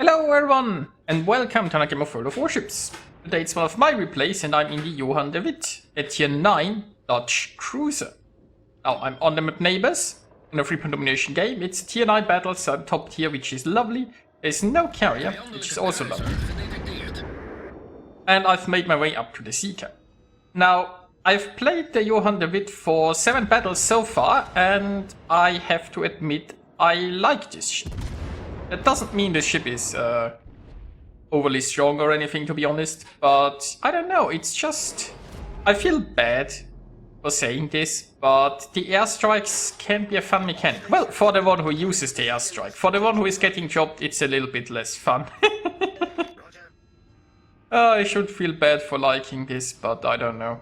Hello everyone, and welcome to another game of World of Warships. Today it's one of my replays, and I'm in the Johan de Witt, a tier 9 Dutch cruiser. Now I'm on the map Neighbors, in a 3-point domination game. It's a tier 9 battle, so I'm top tier, which is lovely. There's no carrier, which is also lovely. And I've made my way up to the sea cap. Now, I've played the Johan de Witt for 7 battles so far, and I have to admit I like this ship. That doesn't mean the ship is overly strong or anything, to be honest, but I don't know, it's just... I feel bad for saying this, but the airstrikes can be a fun mechanic. Well, for the one who uses the airstrike. For the one who is getting dropped, it's a little bit less fun. I should feel bad for liking this, but I don't know.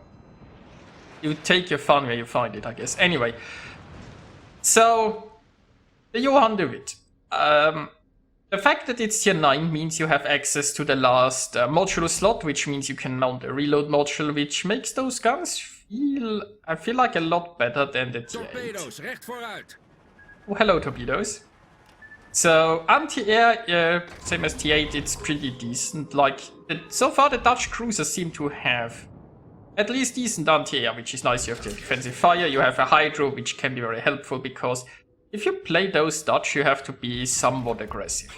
You take your fun where you find it, I guess. Anyway, so the Johan de Witt. The fact that it's tier 9 means you have access to the last module slot, which means you can mount a reload module, which makes those guns feel, I feel like, a lot better than the tier 8. Oh, hello, torpedoes. So, anti-air, same as tier 8, it's pretty decent. Like, so far the Dutch cruisers seem to have at least decent anti-air, which is nice. You have the defensive fire, you have a hydro, which can be very helpful, because if you play those Dutch, you have to be somewhat aggressive.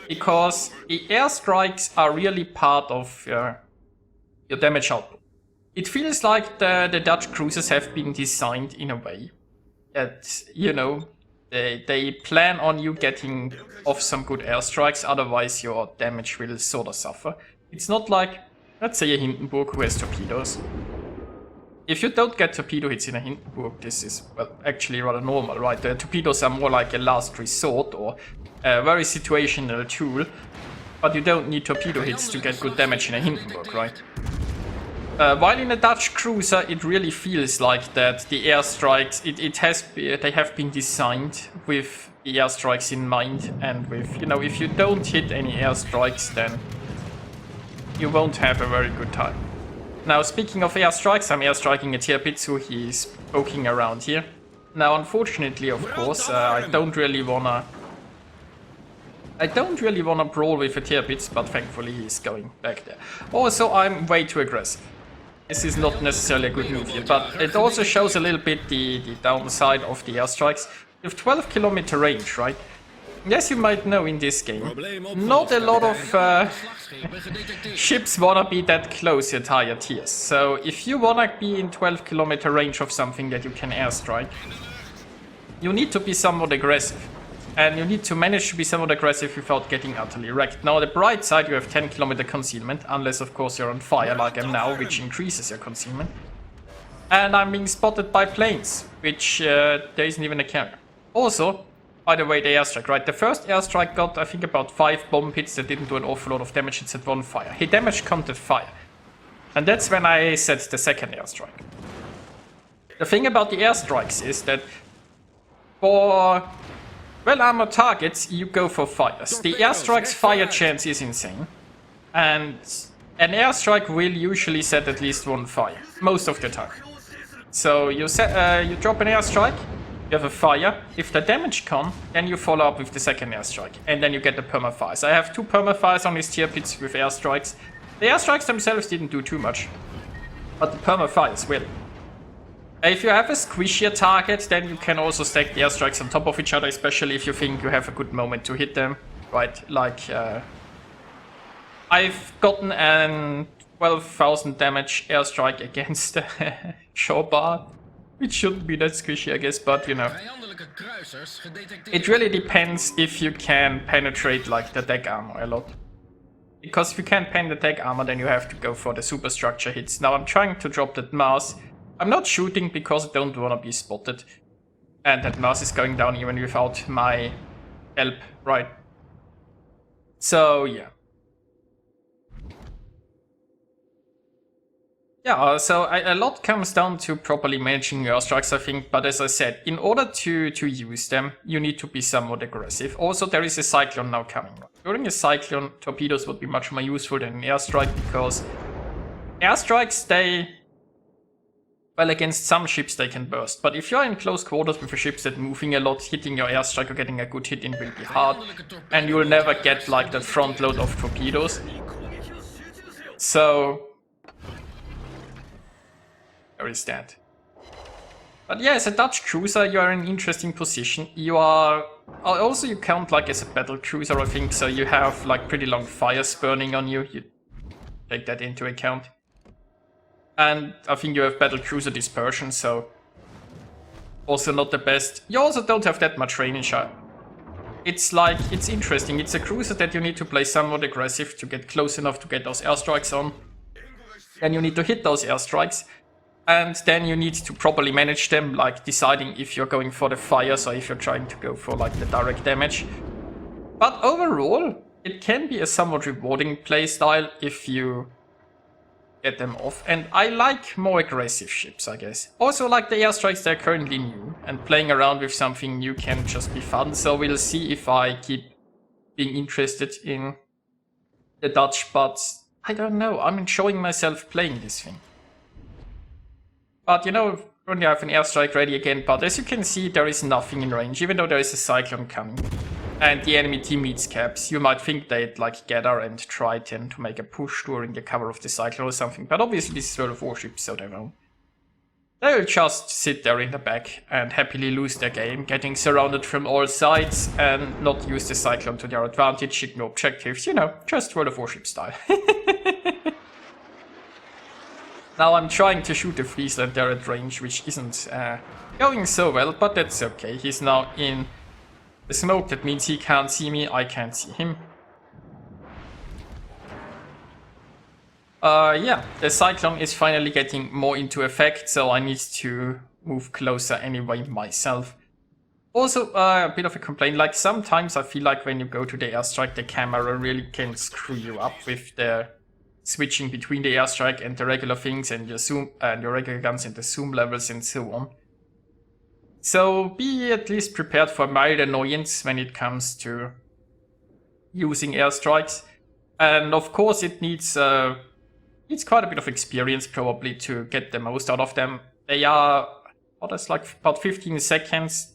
Because the airstrikes are really part of your damage output. It feels like the Dutch cruisers have been designed in a way that, you know, they plan on you getting off some good airstrikes, otherwise your damage will sort of suffer. It's not like, let's say, a Hindenburg who has torpedoes. If you don't get torpedo hits in a Hindenburg, this is, well, actually rather normal, right? The torpedoes are more like a last resort or a very situational tool, but you don't need torpedo hits to get good damage in a Hindenburg, right? While in a Dutch cruiser, it really feels like that the airstrikes, they have been designed with the airstrikes in mind, and with, you know, if you don't hit any airstrikes, then you won't have a very good time. Now, speaking of airstrikes, I'm airstriking a Tirpitz, he's poking around here. Now, unfortunately, of course, I don't really wanna brawl with a Tirpitz, but thankfully he's going back there. Also, I'm way too aggressive. This is not necessarily a good move here, but it also shows a little bit the downside of the airstrikes. You have 12-kilometer range, right? As you might know, in this game, not a lot of ships wanna be that close at higher tiers. So if you wanna be in 12-kilometer range of something that you can airstrike, you need to be somewhat aggressive. And you need to manage to be somewhat aggressive without getting utterly wrecked. Now, on the bright side, you have 10-kilometer concealment, unless of course you're on fire like I'm now, which increases your concealment. And I'm being spotted by planes, which there isn't even a carrier. Also, by the way, the airstrike, right? The first airstrike got, I think, about 5 bomb hits that didn't do an awful lot of damage. It said 1 fire. He damage counted fire. And that's when I set the second airstrike. The thing about the airstrikes is that for well-armored targets, you go for fires. The airstrike's fire chance is insane. And an airstrike will usually set at least 1 fire, most of the time. So you drop an airstrike, you have a fire. If the damage comes, then you follow up with the second airstrike, and then you get the permafires. I have 2 permafires on these Tirpitz with airstrikes. The airstrikes themselves didn't do too much, but the permafires will. If you have a squishier target, then you can also stack the airstrikes on top of each other, especially if you think you have a good moment to hit them, right? Like, I've gotten an 12,000 damage airstrike against Shawbar, which shouldn't be that squishy, I guess, but you know. It really depends if you can penetrate, like, the deck armor a lot. Because if you can't pen the deck armor, then you have to go for the superstructure hits. Now, I'm trying to drop that Mars. I'm not shooting because I don't want to be spotted. And that Mars is going down even without my help, right? So, yeah. Yeah, so a lot comes down to properly managing your airstrikes, I think, but as I said, in order to use them, you need to be somewhat aggressive. Also, there is a cyclone now coming. During a cyclone, torpedoes would be much more useful than an airstrike, because airstrikes, Well, against some ships they can burst, but if you're in close quarters with a ship that's moving a lot, hitting your airstrike or getting a good hit in will be hard, and you'll never get like that front load of torpedoes. So there is that. But yeah, as a Dutch cruiser, you are in an interesting position. You are also, you count like as a battle cruiser, I think, so you have like pretty long fires burning on you. You take that into account. And I think you have battle cruiser dispersion, so also not the best. You also don't have that much range. It's like, it's interesting. It's a cruiser that you need to play somewhat aggressive to get close enough to get those airstrikes on. Then you need to hit those airstrikes. And then you need to properly manage them, like deciding if you're going for the fires or if you're trying to go for like the direct damage. But overall, it can be a somewhat rewarding playstyle if you get them off. And I like more aggressive ships, I guess. Also, like the airstrikes, they're currently new, and playing around with something new can just be fun. So we'll see if I keep being interested in the Dutch, but I don't know. I'm enjoying myself playing this thing. But you know, when you have an airstrike ready again, but as you can see, there is nothing in range, even though there is a cyclone coming. And the enemy team needs caps. You might think they'd like gather and try then to make a push during the cover of the cyclone or something, but obviously this is World of Warships, so they won't. They'll just sit there in the back and happily lose their game, getting surrounded from all sides and not use the cyclone to their advantage, ignore objectives, you know, just World of Warships style. Now I'm trying to shoot the Friesland there at range, which isn't going so well, but that's okay. He's now in the smoke, that means he can't see me, I can't see him. Yeah, the cyclone is finally getting more into effect, so I need to move closer anyway myself. Also, a bit of a complaint, like sometimes I feel like when you go to the airstrike, the camera really can screw you up with the switching between the airstrike and the regular things and your zoom and your regular guns and the zoom levels and so on. So be at least prepared for mild annoyance when it comes to using airstrikes. And of course it needs quite a bit of experience probably to get the most out of them. They are, what is like about 15 seconds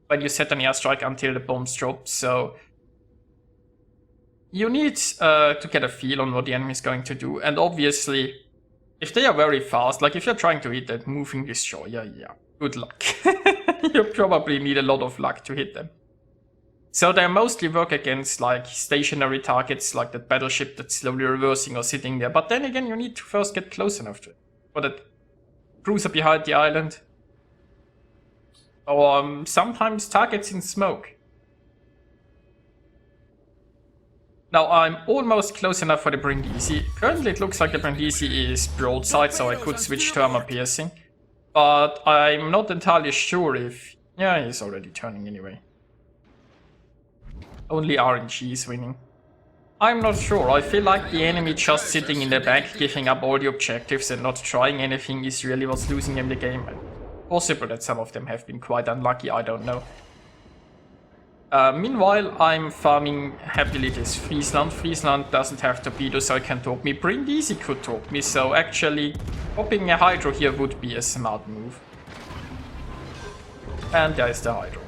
when you set an airstrike until the bombs drop, so you need to get a feel on what the enemy is going to do, and obviously, if they are very fast, like if you're trying to hit that moving destroyer, yeah, good luck. You probably need a lot of luck to hit them. So they mostly work against like stationary targets, like that battleship that's slowly reversing or sitting there, but then again you need to first get close enough to it. Or that cruiser behind the island. Or sometimes targets in smoke. Now I'm almost close enough for the Brindisi. Currently it looks like the Brindisi is broadside, so I could switch to armor piercing. But I'm not entirely sure if... yeah, he's already turning anyway. Only RNG is winning. I'm not sure. I feel like the enemy just sitting in the back, giving up all the objectives and not trying anything is really what's losing them the game. Possible that some of them have been quite unlucky, I don't know. Meanwhile, I'm farming happily this Friesland. Friesland doesn't have torpedoes, so it can torp me. Brindisi could torp me, so actually popping a Hydro here would be a smart move. And there is the Hydro.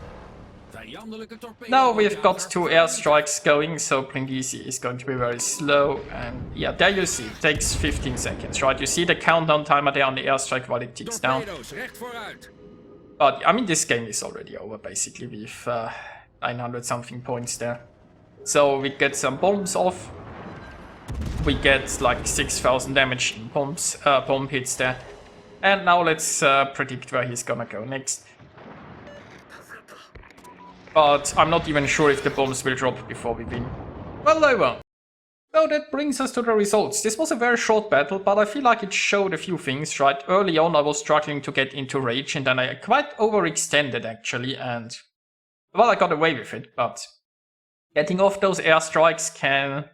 Now we've got 2 airstrikes going, so Brindisi is going to be very slow. And yeah, there you see, it takes 15 seconds, right? You see the countdown timer there on the airstrike while it ticks down. But I mean, this game is already over basically with 900 something points there. So we get some bombs off. We get like 6,000 damage in bomb hits there. And now let's predict where he's gonna go next. But I'm not even sure if the bombs will drop before we win. Well, they won't. So that brings us to the results. This was a very short battle, but I feel like it showed a few things, right? Early on I was struggling to get into rage, and then I quite overextended actually, and well, I got away with it, but getting off those airstrikes can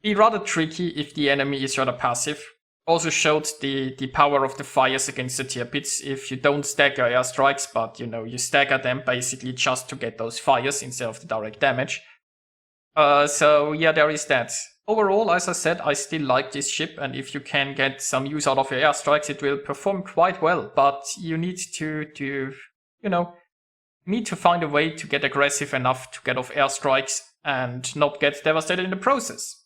be rather tricky if the enemy is rather passive. Also showed the power of the fires against the tier pits. If you don't stagger airstrikes, but you know, you stagger them basically just to get those fires instead of the direct damage. So yeah, there is that. overall, as I said, I still like this ship, and if you can get some use out of your airstrikes, it will perform quite well. But you need to need to find a way to get aggressive enough to get off airstrikes and not get devastated in the process.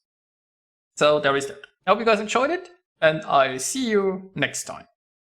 So there is that. I hope you guys enjoyed it, and I'll see you next time.